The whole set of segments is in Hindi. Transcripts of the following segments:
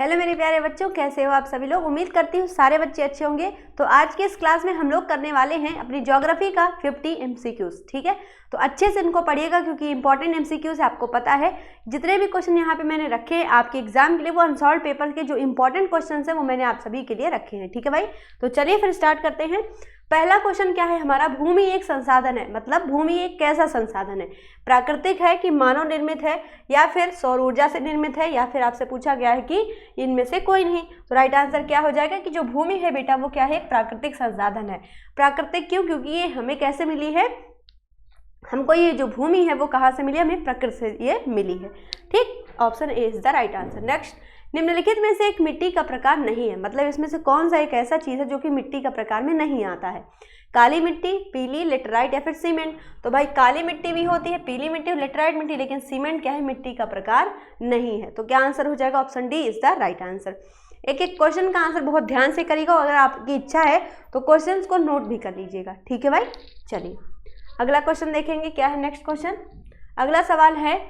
हेलो मेरे प्यारे बच्चों, कैसे हो आप सभी लोग। उम्मीद करती हूँ सारे बच्चे अच्छे होंगे। तो आज के इस क्लास में हम लोग करने वाले हैं अपनी ज्योग्राफी का 50 MCQs। ठीक है, तो अच्छे से इनको पढ़िएगा क्योंकि इंपॉर्टेंट MCQs आपको पता है। जितने भी क्वेश्चन यहाँ पे मैंने रखे हैं आपके एग्जाम के लिए, वो अनसॉल्व पेपर के जो इंपॉर्टेंट क्वेश्चन हैं वो मैंने आप सभी के लिए रखे हैं। ठीक है भाई, तो चलिए फिर स्टार्ट करते हैं। पहला क्वेश्चन क्या है हमारा, भूमि एक संसाधन है, मतलब भूमि एक कैसा संसाधन है, प्राकृतिक है कि मानव निर्मित है या फिर सौर ऊर्जा से निर्मित है, या फिर आपसे पूछा गया है कि इनमें से कोई नहीं। तो राइट आंसर क्या हो जाएगा कि जो भूमि है बेटा वो क्या है, एक प्राकृतिक संसाधन है। प्राकृतिक क्यों, क्योंकि ये हमें कैसे मिली है, हमको ये जो भूमि है वो कहाँ से मिली है, हमें प्रकृति से ये मिली है। ठीक, option A is the right answer. Next, निम्नलिखित में से एक मिट्टी का प्रकार नहीं है, मतलब इसमें से कौन सा एक ऐसा चीज है जो कि मिट्टी का प्रकार में नहीं आता है। काली मिट्टी, पीली, लेटराइट या फिर सीमेंट। तो भाई काली मिट्टी भी होती है, पीली मिट्टी, लेटराइट मिट्टी, लेकिन सीमेंट क्या है, मिट्टी का प्रकार नहीं है। तो क्या आंसर हो जाएगा, option D is the right answer. एक एक क्वेश्चन का आंसर बहुत ध्यान से करिएगा, अगर आपकी इच्छा है तो क्वेश्चंस को नोट भी कर लीजिएगा। ठीक है भाई, चलिए अगला क्वेश्चन देखेंगे क्या है। नेक्स्ट क्वेश्चन, अगला सवाल है,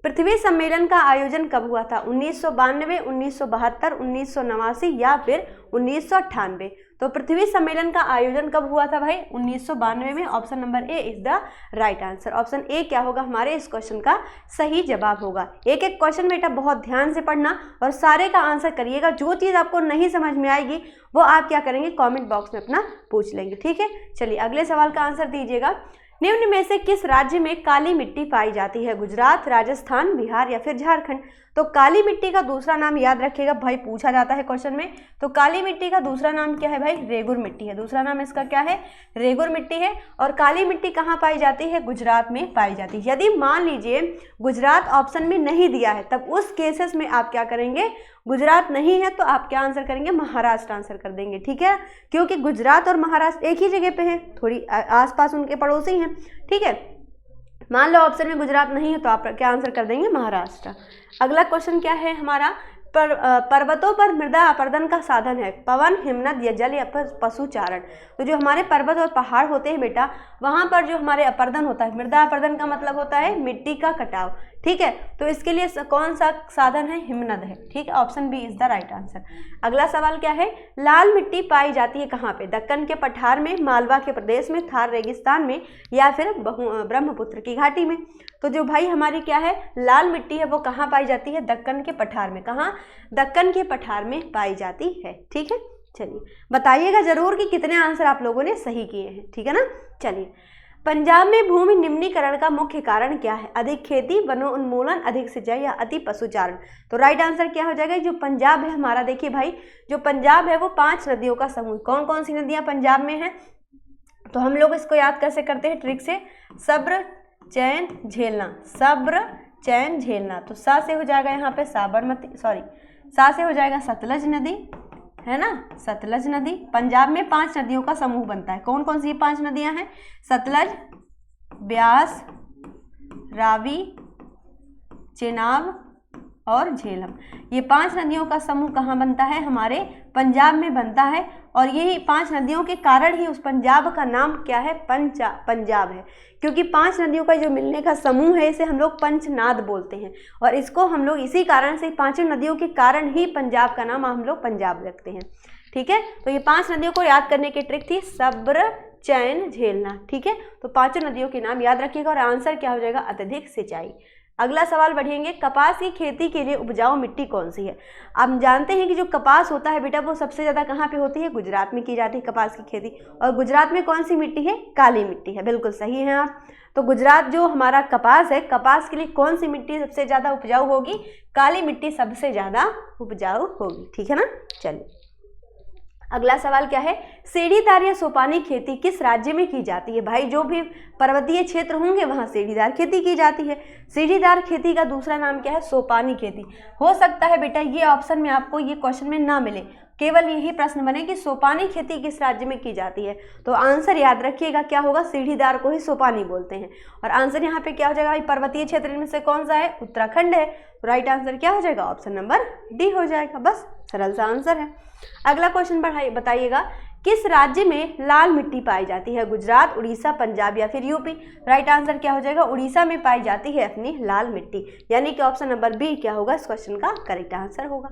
पृथ्वी सम्मेलन का आयोजन कब हुआ था, 1992, 1972, 1989 या फिर 1998। तो पृथ्वी सम्मेलन का आयोजन कब हुआ था भाई, 1992 में। Option number A is the right answer. Option A क्या होगा हमारे इस क्वेश्चन का सही जवाब होगा। एक एक क्वेश्चन बेटा बहुत ध्यान से पढ़ना और सारे का आंसर करिएगा। जो चीज़ आपको नहीं समझ में आएगी वो आप क्या करेंगे, कॉमेंट बॉक्स में अपना पूछ लेंगे। ठीक है, चलिए अगले सवाल का आंसर दीजिएगा। निम्न में से किस राज्य में काली मिट्टी पाई जाती है, गुजरात, राजस्थान, बिहार या फिर झारखंड। तो काली मिट्टी का दूसरा नाम याद रखिएगा भाई, पूछा जाता है क्वेश्चन में। तो काली मिट्टी का दूसरा नाम क्या है भाई, रेगुर मिट्टी है। दूसरा नाम इसका क्या है, रेगुर मिट्टी है। और काली मिट्टी कहाँ पाई जाती है, गुजरात में पाई जाती है। यदि मान लीजिए गुजरात ऑप्शन में नहीं दिया है, तब उस केसेस में आप क्या करेंगे, गुजरात नहीं है तो आप क्या आंसर करेंगे, महाराष्ट्र आंसर कर देंगे। ठीक है, क्योंकि गुजरात और महाराष्ट्र एक ही जगह पे हैं, थोड़ी आसपास उनके पड़ोसी हैं। ठीक है, मान लो ऑप्शन में गुजरात नहीं है तो आप क्या आंसर कर देंगे, महाराष्ट्र। अगला क्वेश्चन क्या है हमारा, पर्वतों पर मृदा अपर्दन का साधन है, पवन, हिमनद या जल या पशुचारण। तो जो हमारे पर्वत और पहाड़ होते हैं बेटा, वहाँ पर जो हमारे अपर्दन होता है, मृदा अपर्दन का मतलब होता है मिट्टी का कटाव। ठीक है, तो इसके लिए कौन सा साधन है, हिमनद है। ठीक है, option B is the right answer. अगला सवाल क्या है, लाल मिट्टी पाई जाती है कहाँ पे, दक्कन के पठार में, मालवा के प्रदेश में, थार रेगिस्तान में या फिर ब्रह्मपुत्र की घाटी में। तो जो भाई हमारी क्या है, लाल मिट्टी है वो कहाँ पाई जाती है, दक्कन के पठार में। कहाँ, दक्कन के पठार में पाई जाती है। ठीक है, चलिए बताइएगा जरूर कि कितने आंसर आप लोगों ने सही किए हैं। ठीक है ना, चलिए। पंजाब में भूमि निम्नीकरण का मुख्य कारण क्या है, अधिक खेती, वनोन्मूलन, अधिक सिंचाई या अति पशुचारण। तो राइट आंसर क्या हो जाएगा, जो पंजाब है हमारा, देखिए भाई जो पंजाब है वो 5 नदियों का समूह। कौन कौन सी नदियाँ पंजाब में हैं, तो हम लोग इसको याद कैसे करते हैं, ट्रिक से, सब्र, चैन, झेलना, सब्र, चैन, झेलना। तो सा से हो जाएगा यहाँ पे साबरमती, सॉरी सा से हो जाएगा सतलज नदी, है ना, सतलज नदी। पंजाब में 5 नदियों का समूह बनता है। कौन कौन सी 5 नदियां हैं, सतलज, ब्यास, रावी, चेनाब और झेलम। ये 5 नदियों का समूह कहाँ बनता है, हमारे पंजाब में बनता है। और यही 5 नदियों के कारण ही उस पंजाब का नाम क्या है, पंजाब है, क्योंकि 5 नदियों का जो मिलने का समूह है इसे हम लोग पंचनाद बोलते हैं। और इसको हम लोग इसी कारण से, 5 नदियों के कारण ही पंजाब का नाम हम लोग पंजाब रखते हैं। ठीक है, तो ये 5 नदियों को याद करने की ट्रिक थी, सब्र, चैन, झेलना। ठीक है, तो 5 नदियों के नाम याद रखिएगा और आंसर क्या हो जाएगा, अत्यधिक सिंचाई। अगला सवाल बढ़ेंगे, कपास की खेती के लिए उपजाऊ मिट्टी कौन सी है। आप जानते हैं कि जो कपास होता है बेटा वो सबसे ज़्यादा कहाँ पे होती है, गुजरात में की जाती है कपास की खेती। और गुजरात में कौन सी मिट्टी है, काली मिट्टी है। बिल्कुल सही है आप। तो गुजरात जो हमारा कपास है, कपास के लिए कौन सी मिट्टी सबसे ज़्यादा उपजाऊ होगी, काली मिट्टी सबसे ज़्यादा उपजाऊ होगी। ठीक है ना, चलिए अगला सवाल क्या है, सीढ़ीदार या सोपानी खेती किस राज्य में की जाती है। भाई जो भी पर्वतीय क्षेत्र होंगे वहाँ सीढ़ीदार खेती की जाती है। सीढ़ीदार खेती का दूसरा नाम क्या है, सोपानी खेती। हो सकता है बेटा ये ऑप्शन में आपको ये क्वेश्चन में ना मिले, केवल यही प्रश्न बने कि सोपानी खेती किस राज्य में की जाती है। तो आंसर याद रखिएगा क्या होगा, सीढ़ीदार को ही सोपानी बोलते हैं। और आंसर यहाँ पे क्या हो जाएगा, भाई पर्वतीय क्षेत्र में से कौन सा है, उत्तराखंड है। तो राइट आंसर क्या हो जाएगा, ऑप्शन नंबर डी हो जाएगा। बस सरल सा आंसर है। अगला क्वेश्चन बताइएगा, किस राज्य में लाल मिट्टी पाई जाती है, गुजरात, उड़ीसा, पंजाब या फिर यूपी। राइट आंसर क्या हो जाएगा, उड़ीसा में पाई जाती है अपनी लाल मिट्टी, यानी कि ऑप्शन नंबर बी क्या होगा इस क्वेश्चन का करेक्ट आंसर होगा।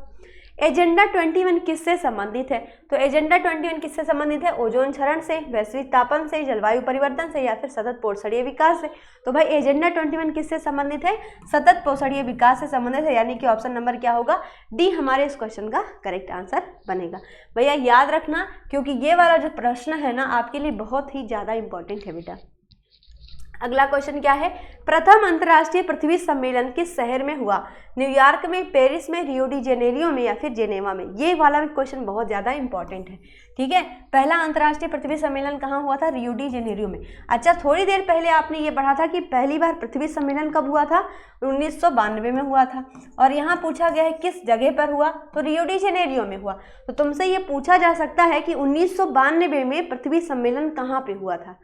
एजेंडा 21 किससे संबंधित है? तो एजेंडा 21 किससे संबंधित है? ओजोन क्षरण से, वैश्विक तापन से, जलवायु परिवर्तन से या फिर सतत पोषणीय विकास से। तो भाई एजेंडा 21 किससे संबंधित है? सतत पोषणीय विकास से संबंधित है, यानी कि ऑप्शन नंबर क्या होगा? डी हमारे इस क्वेश्चन का करेक्ट आंसर बनेगा। भैया याद रखना, क्योंकि ये वाला जो प्रश्न है ना आपके लिए बहुत ही ज़्यादा इंपॉर्टेंट है बेटा। अगला क्वेश्चन क्या है? प्रथम अंतर्राष्ट्रीय पृथ्वी सम्मेलन किस शहर में हुआ? न्यूयॉर्क में, पेरिस में, रियो डी जेनेरियो में या फिर जेनेवा में? ये वाला भी क्वेश्चन बहुत ज़्यादा इंपॉर्टेंट है, ठीक है। पहला अंतर्राष्ट्रीय पृथ्वी सम्मेलन कहाँ हुआ था? रियो डी जेनेरियो में। अच्छा, थोड़ी देर पहले आपने ये पढ़ा था कि पहली बार पृथ्वी सम्मेलन कब हुआ था? 1992 में हुआ था। और यहाँ पूछा गया है किस जगह पर हुआ? तो रियो डी जेनेरियो में हुआ। तो तुमसे ये पूछा जा सकता है कि 1992 में पृथ्वी सम्मेलन कहाँ पे हुआ था?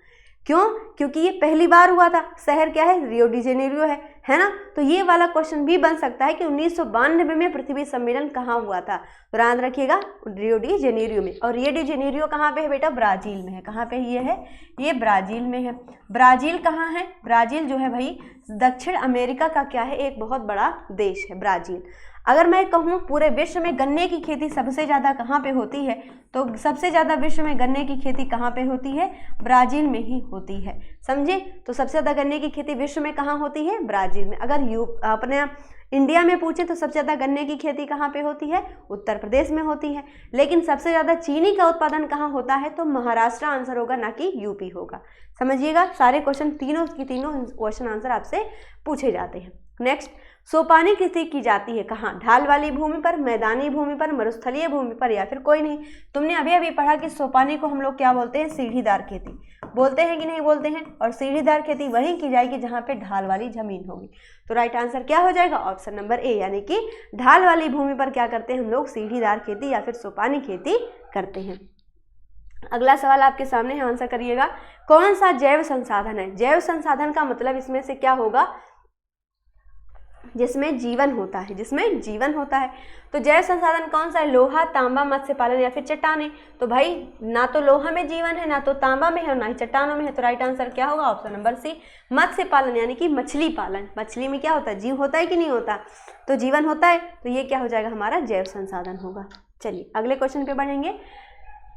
क्यों? क्योंकि ये पहली बार हुआ था। शहर क्या है? रियो डी जेनेरियो है ना। तो ये वाला क्वेश्चन भी बन सकता है कि 1992 में पृथ्वी सम्मेलन कहाँ हुआ था? तो याद रखिएगा रियो डी जेनेरियो में। और रियो डी जेनेरियो कहाँ पे है बेटा? ब्राजील में है। कहाँ पे ये है? ये ब्राजील में है। ब्राजील कहाँ है? ब्राजील जो है भाई दक्षिण अमेरिका का क्या है? एक बहुत बड़ा देश है ब्राजील। अगर मैं कहूँ पूरे विश्व में गन्ने की खेती सबसे ज़्यादा कहाँ पे होती है? तो सबसे ज़्यादा विश्व में गन्ने की खेती कहाँ पे होती है? ब्राज़ील में ही होती है, समझे। तो सबसे ज़्यादा गन्ने की खेती विश्व में कहाँ होती है? ब्राज़ील में। अगर अपने इंडिया में पूछे तो सबसे ज़्यादा गन्ने की खेती कहाँ पे होती है? उत्तर प्रदेश में होती है। लेकिन सबसे ज़्यादा चीनी का उत्पादन कहाँ होता है? तो महाराष्ट्र आंसर होगा, ना कि यूपी होगा। समझिएगा, सारे क्वेश्चन तीनों क्वेश्चन आंसर आपसे पूछे जाते हैं। नेक्स्ट, सोपानी खेती की जाती है कहाँ? ढाल वाली भूमि पर, मैदानी भूमि पर, मरुस्थलीय भूमि पर या फिर कोई नहीं। तुमने अभी अभी पढ़ा कि सोपानी को हम लोग क्या बोलते हैं? सीढ़ीदार खेती बोलते हैं कि नहीं बोलते हैं। और सीढ़ीदार खेती वहीं की जाएगी जहाँ पे ढाल वाली जमीन होगी। तो राइट आंसर क्या हो जाएगा? ऑप्शन नंबर ए, यानी कि ढाल वाली भूमि पर क्या करते हैं हम लोग? सीढ़ीदार खेती या फिर सोपानी खेती करते हैं। अगला सवाल आपके सामने है, आंसर करिएगा। कौन सा जैव संसाधन है? जैव संसाधन का मतलब इसमें से क्या होगा? जिसमें जीवन होता है, जिसमें जीवन होता है। तो जैव संसाधन कौन सा है? लोहा, तांबा, मत्स्य पालन या फिर चट्टानें। तो भाई ना तो लोहा में जीवन है, ना तो तांबा में है और ना ही चट्टानों में है। तो राइट आंसर क्या होगा? ऑप्शन नंबर सी, मत्स्य पालन, यानी कि मछली पालन। मछली में क्या होता है? जीव होता है कि नहीं होता? तो जीवन होता है। तो ये क्या हो जाएगा? हमारा जैव संसाधन होगा। चलिए अगले क्वेश्चन पे बढ़ेंगे।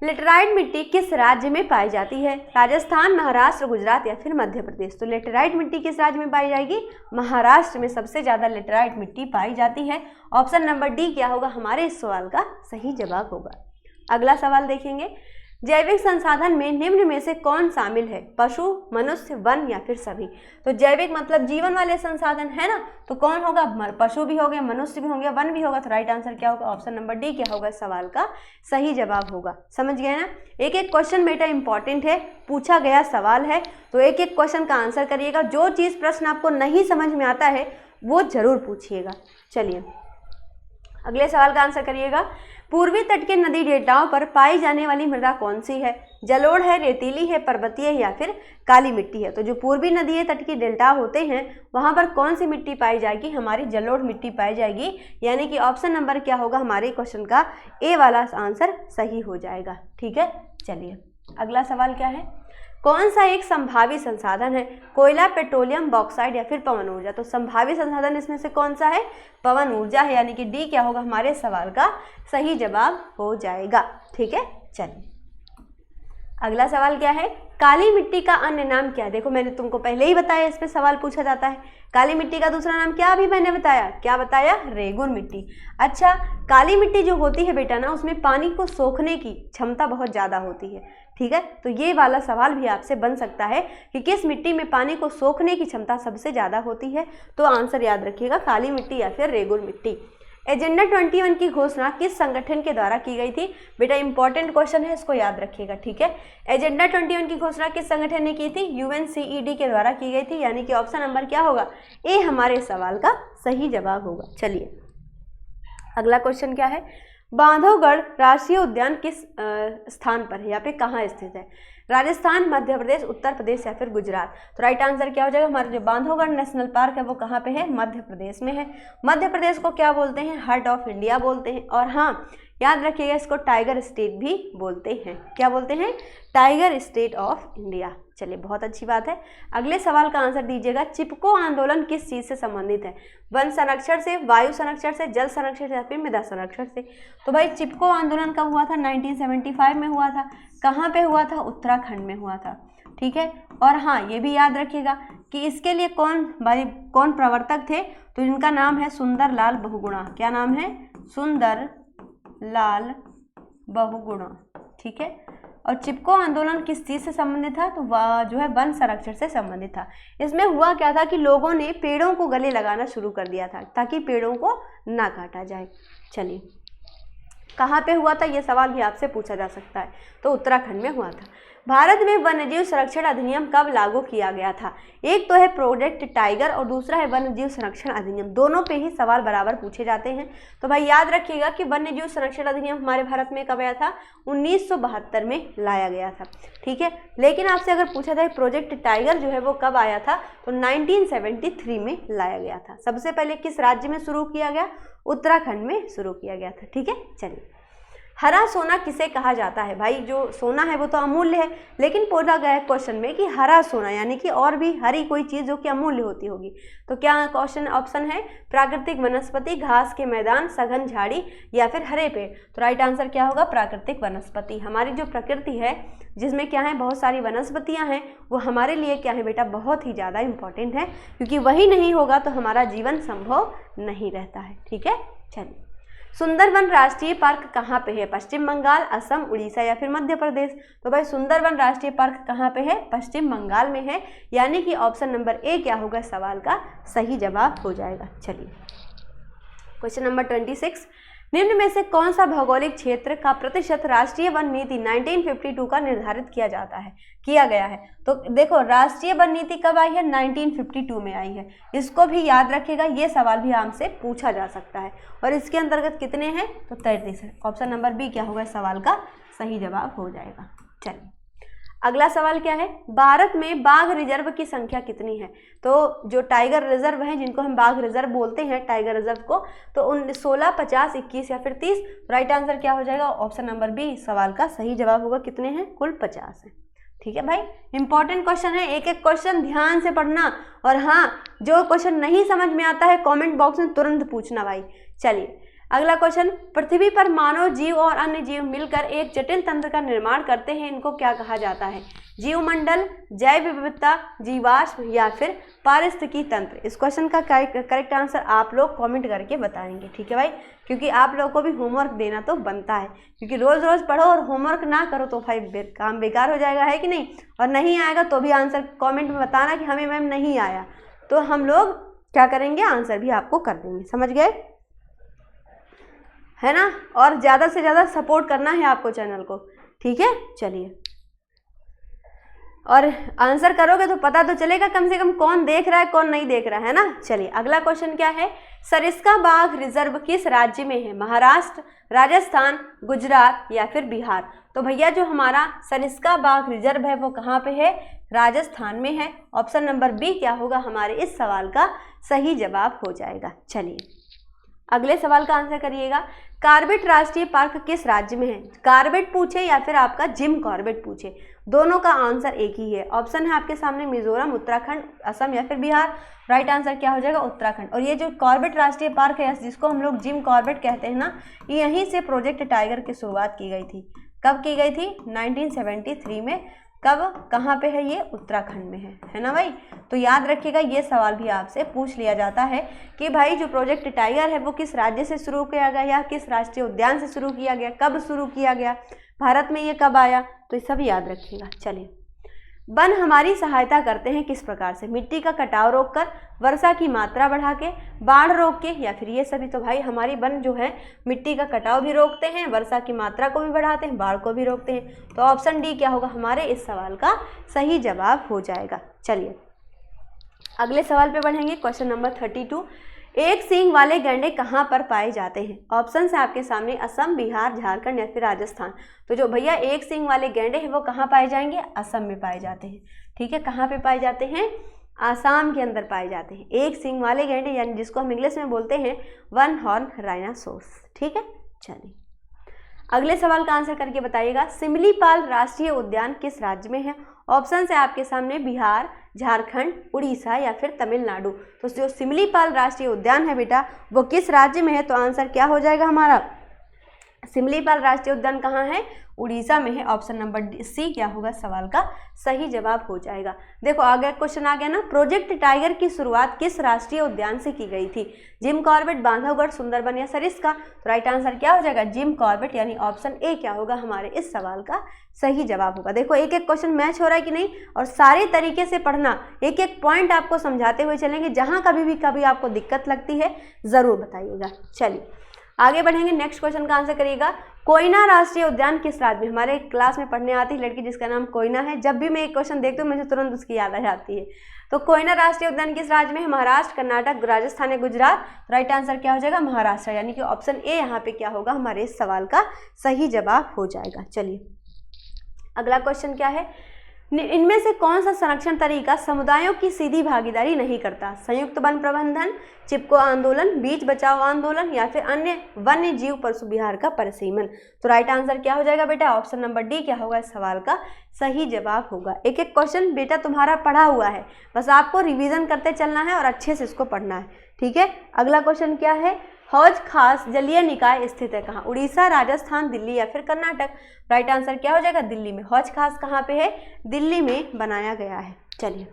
लेटेराइट मिट्टी किस राज्य में पाई जाती है? राजस्थान, महाराष्ट्र, गुजरात या फिर मध्य प्रदेश? तो लेटेराइट मिट्टी किस राज्य में पाई जाएगी? महाराष्ट्र में सबसे ज़्यादा लेटेराइट मिट्टी पाई जाती है। ऑप्शन नंबर डी क्या होगा? हमारे इस सवाल का सही जवाब होगा। अगला सवाल देखेंगे। जैविक संसाधन में निम्न में से कौन शामिल है? पशु, मनुष्य, वन या फिर सभी? तो जैविक मतलब जीवन वाले संसाधन है ना। तो कौन होगा? पशु भी हो गया, मनुष्य भी होंगे, वन भी होगा। तो राइट आंसर क्या होगा? ऑप्शन नंबर डी क्या होगा? इस सवाल का सही जवाब होगा। समझ गए ना? एक एक क्वेश्चन बेटा इंपॉर्टेंट है, पूछा गया सवाल है, तो एक एक क्वेश्चन का आंसर करिएगा। जो चीज़ प्रश्न आपको नहीं समझ में आता है वो जरूर पूछिएगा। चलिए अगले सवाल का आंसर करिएगा। पूर्वी तट के नदी डेल्टाओं पर पाई जाने वाली मृदा कौन सी है? जलोढ़ है, रेतीली है, पर्वतीय है या फिर काली मिट्टी है? तो जो पूर्वी नदी तट के डेल्टा होते हैं वहां पर कौन सी मिट्टी पाई जाएगी? हमारी जलोढ़ मिट्टी पाई जाएगी, यानी कि ऑप्शन नंबर क्या होगा? हमारे क्वेश्चन का ए वाला आंसर सही हो जाएगा। ठीक है, चलिए अगला सवाल क्या है। कौन सा एक संभावित संसाधन है? कोयला, पेट्रोलियम, बॉक्साइट या फिर पवन ऊर्जा? तो संभावित संसाधन इसमें से कौन सा है? पवन ऊर्जा है, यानी कि डी क्या होगा? हमारे सवाल का सही जवाब हो जाएगा। ठीक है, चलिए अगला सवाल क्या है। काली मिट्टी का अन्य नाम क्या है? देखो मैंने तुमको पहले ही बताया, इस पे सवाल पूछा जाता है। काली मिट्टी का दूसरा नाम क्या? अभी मैंने बताया, क्या बताया? रेगुन मिट्टी। अच्छा, काली मिट्टी जो होती है बेटा ना, उसमें पानी को सोखने की क्षमता बहुत ज़्यादा होती है। ठीक है, तो ये वाला सवाल भी आपसे बन सकता है कि किस मिट्टी में पानी को सोखने की क्षमता सबसे ज़्यादा होती है। तो आंसर याद रखिएगा, काली मिट्टी या फिर रेगुन मिट्टी। एजेंडा 21 की घोषणा किस संगठन के द्वारा की गई थी? बेटा इंपॉर्टेंट क्वेश्चन है, इसको याद रखिएगा। ठीक है, एजेंडा 21 की घोषणा किस संगठन ने की थी? UNCED के द्वारा की गई थी, यानी कि ऑप्शन नंबर क्या होगा? ए हमारे सवाल का सही जवाब होगा। चलिए अगला क्वेश्चन क्या है। बांधवगढ़ राष्ट्रीय उद्यान किस स्थान पर है, यहाँ पे कहाँ स्थित है? राजस्थान, मध्य प्रदेश, उत्तर प्रदेश या फिर गुजरात? तो राइट आंसर क्या हो जाएगा? हमारा जो बांधवगढ़ नेशनल पार्क है वो कहाँ पे है? मध्य प्रदेश में है। मध्य प्रदेश को क्या बोलते हैं? हार्ट ऑफ इंडिया बोलते हैं। और हाँ याद रखिएगा, इसको टाइगर स्टेट भी बोलते हैं। क्या बोलते हैं? Tiger state of India. चलिए बहुत अच्छी बात है। अगले सवाल का आंसर दीजिएगा, चिपको आंदोलन किस चीज़ से संबंधित है? वन संरक्षण से, वायु संरक्षण से, जल संरक्षण से या फिर मृदा संरक्षण से? तो भाई चिपको आंदोलन कब हुआ था? 1975 में हुआ था। कहाँ पे हुआ था? उत्तराखंड में हुआ था। ठीक है, और हाँ ये भी याद रखिएगा कि इसके लिए कौन प्रवर्तक थे? तो इनका नाम है सुंदर लाल बहुगुणा। क्या नाम है? सुंदर लाल बहुगुणा। ठीक है, और चिपको आंदोलन किस चीज़ से संबंधित था? तो वह जो है वन संरक्षण से संबंधित था। इसमें हुआ क्या था कि लोगों ने पेड़ों को गले लगाना शुरू कर दिया था ताकि पेड़ों को ना काटा जाए। चलिए कहाँ पे हुआ था? ये सवाल भी आपसे पूछा जा सकता है। तो उत्तराखंड में हुआ था। भारत में वन्यजीव संरक्षण अधिनियम कब लागू किया गया था? एक तो है प्रोजेक्ट टाइगर और दूसरा है वन्यजीव संरक्षण अधिनियम। दोनों पे ही सवाल बराबर पूछे जाते हैं। तो भाई याद रखिएगा कि वन्यजीव संरक्षण अधिनियम हमारे भारत में कब आया था? 1972 में लाया गया था। ठीक है, लेकिन आपसे अगर पूछा जाए प्रोजेक्ट टाइगर जो है वो कब आया था? तो 1973 में लाया गया था। सबसे पहले किस राज्य में शुरू किया गया? उत्तराखंड में शुरू किया गया था। ठीक है, चलिए हरा सोना किसे कहा जाता है? भाई जो सोना है वो तो अमूल्य है, लेकिन पूछा गया है क्वेश्चन में कि हरा सोना यानी कि और भी हरी कोई चीज़ जो कि अमूल्य होती होगी। तो क्या क्वेश्चन ऑप्शन है? प्राकृतिक वनस्पति, घास के मैदान, सघन झाड़ी या फिर हरे पेड़। तो राइट आंसर क्या होगा? प्राकृतिक वनस्पति। हमारी जो प्रकृति है जिसमें क्या है बहुत सारी वनस्पतियाँ हैं, वो हमारे लिए क्या है बेटा? बहुत ही ज़्यादा इंपॉर्टेंट है, क्योंकि वही नहीं होगा तो हमारा जीवन संभव नहीं रहता है। ठीक है, चलिए सुंदरवन राष्ट्रीय पार्क कहाँ पे है? पश्चिम बंगाल, असम, उड़ीसा या फिर मध्य प्रदेश? तो भाई सुंदरवन राष्ट्रीय पार्क कहाँ पे है? पश्चिम बंगाल में है, यानी कि ऑप्शन नंबर ए क्या होगा सवाल का सही जवाब हो जाएगा। चलिए क्वेश्चन नंबर 26, निम्न में से कौन सा भौगोलिक क्षेत्र का प्रतिशत राष्ट्रीय वन नीति 1952 का निर्धारित किया गया है? तो देखो राष्ट्रीय वन नीति कब आई है? 1952 में आई है। इसको भी याद रखिएगा, ये सवाल भी आपसे पूछा जा सकता है। और इसके अंतर्गत कितने हैं? तो 33 है। ऑप्शन नंबर बी क्या होगा सवाल का सही जवाब हो जाएगा। चलिए अगला सवाल क्या है? भारत में बाघ रिजर्व की संख्या कितनी है? तो जो टाइगर रिजर्व है, जिनको हम बाघ रिजर्व बोलते हैं टाइगर रिजर्व को, तो 16, 50, 21 या फिर 30? राइट आंसर क्या हो जाएगा? ऑप्शन नंबर बी सवाल का सही जवाब होगा। कितने हैं? कुल 50 है। ठीक है भाई, इंपॉर्टेंट क्वेश्चन है, एक एक क्वेश्चन ध्यान से पढ़ना। और हाँ, जो क्वेश्चन नहीं समझ में आता है कमेंट बॉक्स में तुरंत पूछना भाई। चलिए अगला क्वेश्चन, पृथ्वी पर मानव जीव और अन्य जीव मिलकर एक जटिल तंत्र का निर्माण करते हैं, इनको क्या कहा जाता है? जीवमंडल, जैव विविधता, जीवाश्म या फिर पारिस्थितिकी तंत्र? इस क्वेश्चन का करेक्ट आंसर आप लोग कमेंट करके बताएंगे। ठीक है भाई, क्योंकि आप लोगों को भी होमवर्क देना तो बनता है, क्योंकि रोज रोज पढ़ो और होमवर्क ना करो तो भाई काम बेकार हो जाएगा, है कि नहीं? और नहीं आएगा तो भी आंसर कॉमेंट में बताना कि हमें मैम नहीं आया, तो हम लोग क्या करेंगे? आंसर भी आपको कर देंगे। समझ गए, है ना? और ज़्यादा से ज़्यादा सपोर्ट करना है आपको चैनल को। ठीक है, चलिए और आंसर करोगे तो पता तो चलेगा कम से कम कौन देख रहा है कौन नहीं देख रहा है ना। चलिए अगला क्वेश्चन क्या है? सरिस्का बाघ रिजर्व किस राज्य में है? महाराष्ट्र, राजस्थान, गुजरात या फिर बिहार? तो भैया जो हमारा सरिस्का बाघ रिजर्व है वो कहाँ पे है? राजस्थान में है। ऑप्शन नंबर बी क्या होगा हमारे इस सवाल का सही जवाब हो जाएगा। चलिए अगले सवाल का आंसर करिएगा, कॉर्बेट राष्ट्रीय पार्क किस राज्य में है? कॉर्बेट पूछे या फिर आपका जिम कॉर्बेट पूछे, दोनों का आंसर एक ही है। ऑप्शन है आपके सामने मिजोरम, उत्तराखंड, असम या फिर बिहार। राइट आंसर क्या हो जाएगा? उत्तराखंड। और ये जो कॉर्बेट राष्ट्रीय पार्क है जिसको हम लोग जिम कॉर्बेट कहते हैं ना, यहीं से प्रोजेक्ट टाइगर की शुरुआत की गई थी। कब की गई थी? 1973 में। कब, कहाँ पे है ये? उत्तराखंड में है ना भाई? तो याद रखिएगा ये सवाल भी आपसे पूछ लिया जाता है कि भाई जो प्रोजेक्ट टाइगर है वो किस राज्य से शुरू किया गया या किस राष्ट्रीय उद्यान से शुरू किया गया, कब शुरू किया गया, भारत में ये कब आया, तो ये सब याद रखिएगा। चलिए वन हमारी सहायता करते हैं किस प्रकार से? मिट्टी का कटाव रोककर, वर्षा की मात्रा बढ़ा के, बाढ़ रोक के या फिर ये सभी? तो भाई हमारी वन जो है मिट्टी का कटाव भी रोकते हैं, वर्षा की मात्रा को भी बढ़ाते हैं, बाढ़ को भी रोकते हैं। तो ऑप्शन डी क्या होगा हमारे इस सवाल का सही जवाब हो जाएगा। चलिए अगले सवाल पे बढ़ेंगे, क्वेश्चन नंबर 32, एक सींग वाले गैंडे कहाँ पर पाए जाते हैं? ऑप्शन है आपके सामने असम, बिहार, झारखंड या फिर राजस्थान। तो जो भैया एक सींग वाले गैंडे हैं वो कहाँ पाए जाएंगे? असम में पाए जाते हैं। ठीक है, कहाँ पे पाए जाते हैं? आसाम के अंदर पाए जाते हैं एक सींग वाले गैंडे, यानी जिसको हम इंग्लिश में बोलते हैं वन हॉर्न राइनासोरस। ठीक है, चलिए अगले सवाल का आंसर करके बताइएगा, सिमलीपाल राष्ट्रीय उद्यान किस राज्य में है? ऑप्शन है आपके सामने बिहार, झारखंड, उड़ीसा या फिर तमिलनाडु। तो जो सिमलीपाल राष्ट्रीय उद्यान है बेटा वो किस राज्य में है? तो आंसर क्या हो जाएगा हमारा, सिमलीपाल राष्ट्रीय उद्यान कहाँ है? उड़ीसा में है। ऑप्शन नंबर सी क्या होगा सवाल का सही जवाब हो जाएगा। देखो आगे क्वेश्चन आ गया ना, प्रोजेक्ट टाइगर की शुरुआत किस राष्ट्रीय उद्यान से की गई थी? जिम कॉर्बेट, बांधवगढ़, सुंदरबन या सरिस्का? तो राइट आंसर क्या हो जाएगा? जिम कॉर्बेट, यानी ऑप्शन ए क्या होगा हमारे इस सवाल का सही जवाब होगा। देखो एक एक क्वेश्चन मैच हो रहा है कि नहीं, और सारे तरीके से पढ़ना, एक एक पॉइंट आपको समझाते हुए चलेंगे। जहाँ कभी आपको दिक्कत लगती है ज़रूर बताइएगा। चलिए आगे बढ़ेंगे, नेक्स्ट क्वेश्चन का आंसर करिएगा, कोयना राष्ट्रीय उद्यान किस राज्य में? हमारे क्लास में पढ़ने आती है लड़की जिसका नाम कोयना है, जब भी मैं एक क्वेश्चन देखती हूँ मुझे तुरंत उसकी याद आ जाती है। तो कोयना राष्ट्रीय उद्यान किस राज्य में है? महाराष्ट्र, कर्नाटक, राजस्थान या गुजरात? राइट आंसर क्या हो जाएगा? महाराष्ट्र, यानी कि ऑप्शन ए यहाँ पे क्या होगा हमारे इस सवाल का सही जवाब हो जाएगा। चलिए अगला क्वेश्चन क्या है, इनमें से कौन सा संरक्षण तरीका समुदायों की सीधी भागीदारी नहीं करता? संयुक्त वन प्रबंधन, चिपको आंदोलन, बीच बचाओ आंदोलन या फिर अन्य वन्य जीव पशु विहार का परिसीमन? तो राइट आंसर क्या हो जाएगा बेटा? ऑप्शन नंबर डी क्या होगा इस सवाल का सही जवाब होगा। एक एक क्वेश्चन बेटा तुम्हारा पढ़ा हुआ है, बस आपको रिवीजन करते चलना है और अच्छे से इसको पढ़ना है, ठीक है। अगला क्वेश्चन क्या है, हौज खास जलीय निकाय स्थित है कहाँ? उड़ीसा, राजस्थान, दिल्ली या फिर कर्नाटक? राइट आंसर क्या हो जाएगा? दिल्ली में। हौज खास कहाँ पे है? दिल्ली में बनाया गया है। चलिए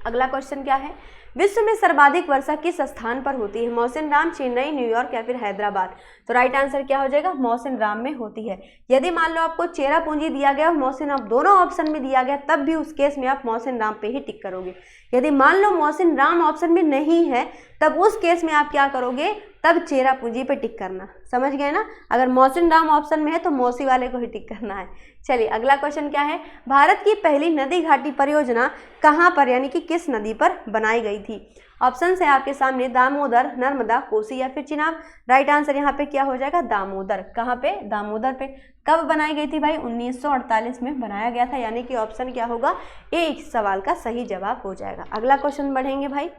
अगला क्वेश्चन क्या है, विश्व में सर्वाधिक वर्षा किस स्थान पर होती है? मौसिन राम, चेन्नई, न्यूयॉर्क या फिर हैदराबाद? तो राइट आंसर क्या हो जाएगा? मौसिन राम में होती है। यदि मान लो आपको चेरापूंजी दिया गया और मौसिन राम दोनों ऑप्शन में दिया गया, तब भी उस केस में आप मौसिन राम पे ही टिक करोगे। यदि मान लो मौसिन राम ऑप्शन में नहीं है, तब उस केस में आप क्या करोगे? तब चेरापूंजी पे टिक करना, समझ गए ना। अगर मौसिन राम ऑप्शन में है तो मौसी वाले को ही टिक करना है। चलिए अगला क्वेश्चन क्या है, भारत की पहली नदी घाटी परियोजना कहाँ पर यानी कि किस नदी पर बनाई गई थी? ऑप्शन है आपके सामने दामोदर, नर्मदा, कोसी या फिर चिनाब? राइट आंसर यहाँ पे क्या हो जाएगा? दामोदर। कहाँ पे? दामोदर पे। कब बनाई गई थी भाई? 1948 में बनाया गया था, यानी कि ऑप्शन क्या होगा? ए इस सवाल का सही जवाब हो जाएगा। अगला क्वेश्चन बढ़ेंगे भाई,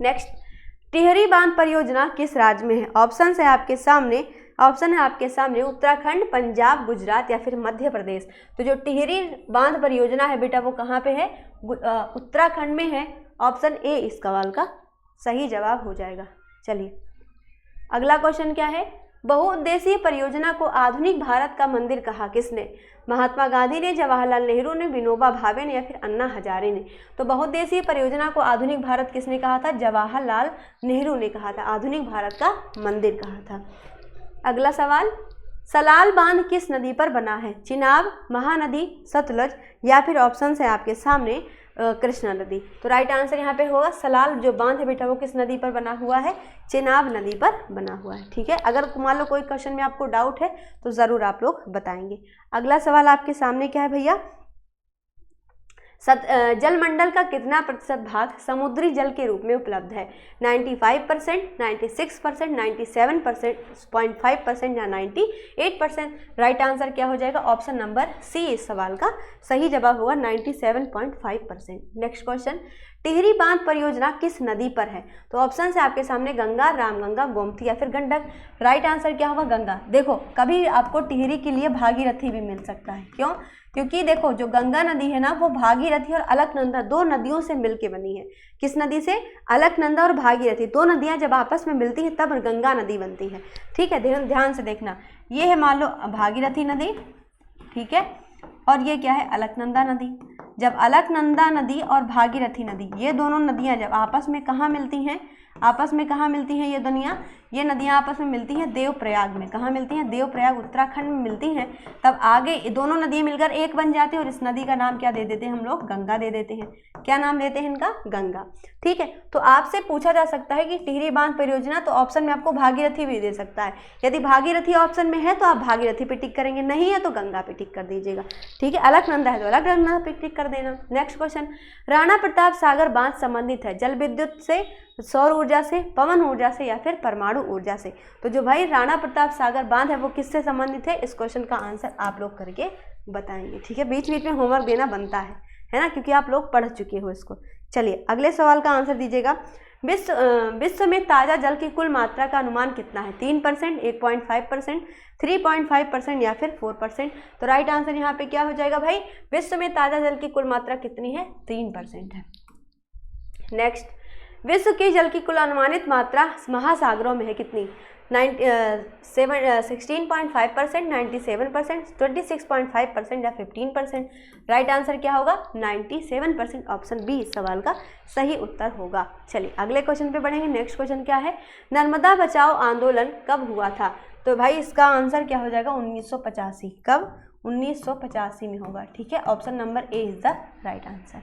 नेक्स्ट, टिहरी बांध परियोजना किस राज्य में है? ऑप्शन है आपके सामने उत्तराखंड, पंजाब, गुजरात या फिर मध्य प्रदेश? तो जो टिहरी बांध परियोजना है बेटा वो कहाँ पे है? उत्तराखंड में है। ऑप्शन ए इस सवाल का सही जवाब हो जाएगा। चलिए अगला क्वेश्चन क्या है, बहुउद्देशीय परियोजना को आधुनिक भारत का मंदिर कहा किसने? महात्मा गांधी ने, जवाहरलाल नेहरू ने, विनोबा भावे ने या फिर अन्ना हजारे ने? तो बहुउद्देशीय परियोजना को आधुनिक भारत किसने कहा था? जवाहरलाल नेहरू ने कहा था, आधुनिक भारत का मंदिर कहा था। अगला सवाल, सलाल बांध किस नदी पर बना है? चिनाब, महानदी, सतलज या फिर ऑप्शन है आपके सामने कृष्णा नदी? तो राइट आंसर यहाँ पे होगा सलाल जो बांध है बेटा वो किस नदी पर बना हुआ है? चिनाब नदी पर बना हुआ है, ठीक है। अगर मान लो कोई क्वेश्चन में आपको डाउट है तो ज़रूर आप लोग बताएंगे। अगला सवाल आपके सामने क्या है भैया, जलमंडल का कितना प्रतिशत भाग समुद्री जल के रूप में उपलब्ध है? 95%, 96%, 97.5% या 98%? राइट आंसर क्या हो जाएगा? ऑप्शन नंबर सी इस सवाल का सही जवाब होगा, 97.5%। नेक्स्ट क्वेश्चन, टिहरी बांध परियोजना किस नदी पर है? तो ऑप्शन है आपके सामने गंगा, रामगंगा, गोमती या फिर गंडक? राइट आंसर क्या होगा? गंगा। देखो कभी आपको टिहरी के लिए भागीरथी भी मिल सकता है, क्यों? क्योंकि देखो जो गंगा नदी है ना वो भागीरथी और अलकनंदा दो नदियों से मिलके बनी है। किस नदी से? अलकनंदा और भागीरथी दो नदियां जब आपस में मिलती हैं तब गंगा नदी बनती है, ठीक है। ध्यान से देखना, ये है मान लो भागीरथी नदी, ठीक है, और ये क्या है? अलकनंदा नदी। जब अलकनंदा नदी और भागीरथी नदी ये दोनों नदियां जब आपस में कहाँ मिलती हैं? आपस में कहाँ मिलती हैं ये नदियाँ आपस में मिलती हैं देवप्रयाग में। कहाँ मिलती हैं? देवप्रयाग उत्तराखंड में मिलती हैं। तब आगे दोनों नदियाँ मिलकर एक बन जाती हैं और इस नदी का नाम क्या दे देते हैं हम लोग? गंगा दे देते हैं। क्या नाम देते हैं इनका? गंगा, ठीक है। तो आपसे पूछा जा सकता है कि टिहरी बांध परियोजना, तो ऑप्शन में आपको भागीरथी भी दे सकता है। यदि भागीरथी ऑप्शन में है तो आप भागीरथी पे टिक करेंगे, नहीं है तो गंगा पे टिक कर दीजिएगा, ठीक है। अलकनंदा है तो अलकनंदा पे टिक कर देना। नेक्स्ट क्वेश्चन, राणा प्रताप सागर बांध संबंधित है जल विद्युत से, सौर ऊर्जा से, पवन ऊर्जा से या फिर परमाणु ऊर्जा से? तो जो भाई राणा प्रताप सागर बांध है वो किससे संबंधित है? इस क्वेश्चन का आंसर आप लोग करके बताएंगे, ठीक है। बीच बीच में होमवर्क देना बनता है ना, क्योंकि आप लोग पढ़ चुके हो इसको। चलिए अगले सवाल का आंसर दीजिएगा, विश्व में ताज़ा जल की कुल मात्रा का अनुमान कितना है? 3%, 1.5%, 3.5% या फिर 4%। तो राइट आंसर यहाँ पे क्या हो जाएगा भाई? विश्व में ताज़ा जल की कुल मात्रा कितनी है? 3% है। नेक्स्ट, विश्व की जल की कुल अनुमानित मात्रा महासागरों में है कितनी? 16.5%, 97%, 26.5% या 15%। राइट आंसर क्या होगा? 97%। ऑप्शन बी इस सवाल का सही उत्तर होगा। चलिए अगले क्वेश्चन पे बढ़ेंगे। नेक्स्ट क्वेश्चन क्या है? नर्मदा बचाओ आंदोलन कब हुआ था? तो भाई इसका आंसर क्या हो जाएगा? 1985। कब? 1985 में होगा। ठीक है, option number A is the right answer.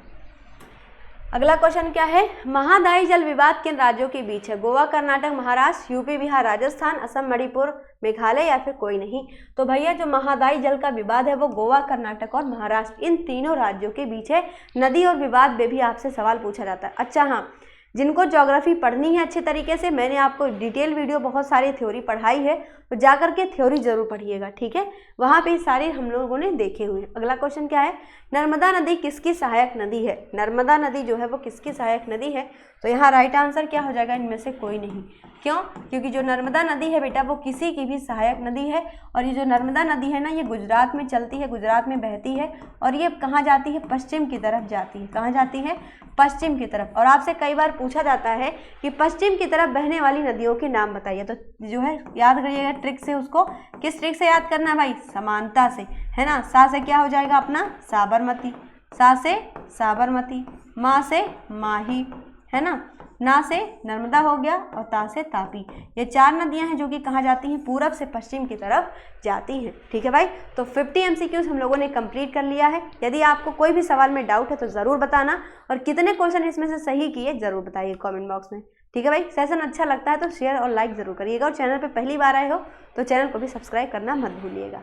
अगला क्वेश्चन क्या है? महादायी जल विवाद किन राज्यों के बीच है? गोवा, कर्नाटक, महाराष्ट्र, यूपी, बिहार, राजस्थान, असम, मणिपुर, मेघालय या फिर कोई नहीं। तो भैया जो महादायी जल का विवाद है वो गोवा, कर्नाटक और महाराष्ट्र इन तीनों राज्यों के बीच है। नदी और विवाद में भी आपसे सवाल पूछा जाता है। अच्छा हाँ, जिनको ज्योग्राफी पढ़नी है अच्छे तरीके से, मैंने आपको डिटेल वीडियो बहुत सारी थ्योरी पढ़ाई है, तो जा करके थ्योरी जरूर पढ़िएगा। ठीक है, वहाँ पे सारी हम लोगों ने देखे हुए हैं। अगला क्वेश्चन क्या है? नर्मदा नदी किसकी सहायक नदी है? नर्मदा नदी जो है वो किसकी सहायक नदी है? तो यहाँ राइट आंसर क्या हो जाएगा? इनमें से कोई नहीं। क्यों? क्योंकि जो नर्मदा नदी है बेटा वो किसी की भी सहायक नदी है। और ये जो नर्मदा नदी है ना, ये गुजरात में चलती है, गुजरात में बहती है और ये कहाँ जाती है? पश्चिम की तरफ जाती है। कहाँ जाती है? पश्चिम की तरफ। और आपसे कई बार पूछा जाता है कि पश्चिम की तरफ बहने वाली नदियों के नाम बताइए। तो जो है याद करिएगा ट्रिक से, उसको किस ट्रिक से याद करना है भाई? समानता से, है ना। सा से क्या हो जाएगा अपना? साबरमती। सा से साबरमती, माँ से माही, है ना, ना से नर्मदा हो गया और ता से तापी। ये चार नदियां हैं जो कि कहाँ जाती हैं? पूरब से पश्चिम की तरफ जाती हैं। ठीक है भाई, तो 50 MCQs हम लोगों ने कंप्लीट कर लिया है। यदि आपको कोई भी सवाल में डाउट है तो ज़रूर बताना, और कितने क्वेश्चन इसमें से सही किए ज़रूर बताइए कमेंट बॉक्स में। ठीक है भाई, सेशन अच्छा लगता है तो शेयर और लाइक ज़रूर करिएगा, और चैनल पर पहली बार आए हो तो चैनल को भी सब्सक्राइब करना मत भूलिएगा।